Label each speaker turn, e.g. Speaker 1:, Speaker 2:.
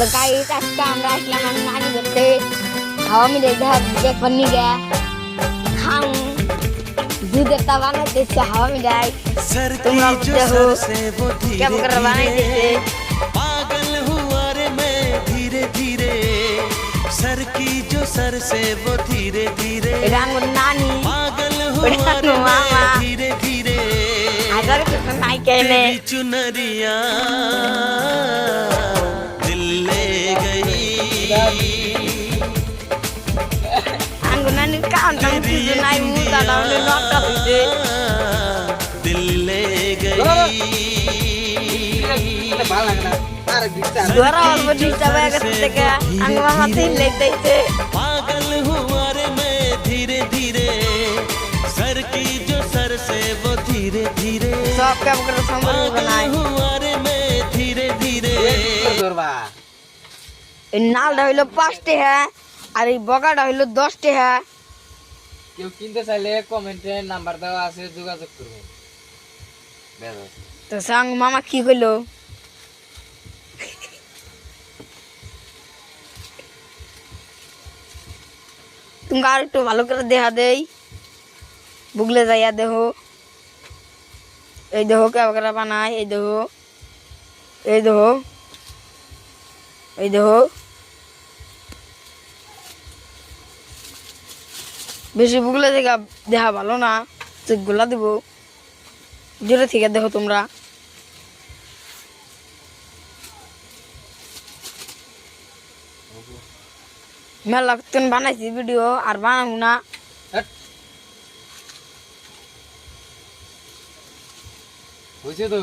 Speaker 1: Hello guys, আজকে আমরা আসলাম আমি নানি করতে হাওয়া মিলে দেখবার নিগে খাম দুধের তা বানাইতেছে হাওয়া মিলাই। তোমরা দেখো কেমন করে বানাইতেছে।
Speaker 2: पागल हुआ रे मैं धीरे धीरे सर की जो सर से वो धीरे धीरे
Speaker 1: এটা আমার নানি,
Speaker 2: पागल
Speaker 1: ওটা
Speaker 2: हुआ रे
Speaker 1: মামা
Speaker 2: मैं धीरे धीरे
Speaker 1: হাজার কিছু নাই কেনে
Speaker 2: तेरी चुनरिया दिल ले गई
Speaker 1: আঙ্গু নানির কান টান কিছু নাই, মুখটা ডাউনে নকটা হইছে।
Speaker 2: दिल ले गई
Speaker 1: ঘোরা অল্প ডিস্টার্ব হয়ে গেছে থেকে আঙ্গু মামা তিন লেগতেছে।
Speaker 2: पागल हुआ रे मैं धीरे धीरे सर की जो सर से वो धीरे धीरे
Speaker 1: সব কেমন করে সম্ভব বানায়।
Speaker 2: पागल हुआ रे मैं धीरे धीरे
Speaker 1: এই নালটা হইলো 5 টাকা আর এই বগাটা হইলো 10 টাকা।
Speaker 3: কেউ কিনতে চাইলে কমেন্টে নাম্বার দেওয়া আছে, যোগাযোগ করবেন।
Speaker 1: তো সাং মামা কি কইলো? তুমি আর একটু ভালো করে দেখা দেই, বুগলে যাইয়া দেখো। এই দেখো কেমন করে বানায়, এই দেখো, এই দেখো, এই দেখো। বেশি বুগলে দেখা ভালো না, চেকগুলা দিব। জোরে থেকে দেখো তোমরা। মেলা তুমি বানাইছি ভিডিও আর বানাবো না।
Speaker 3: হয়েছে তো।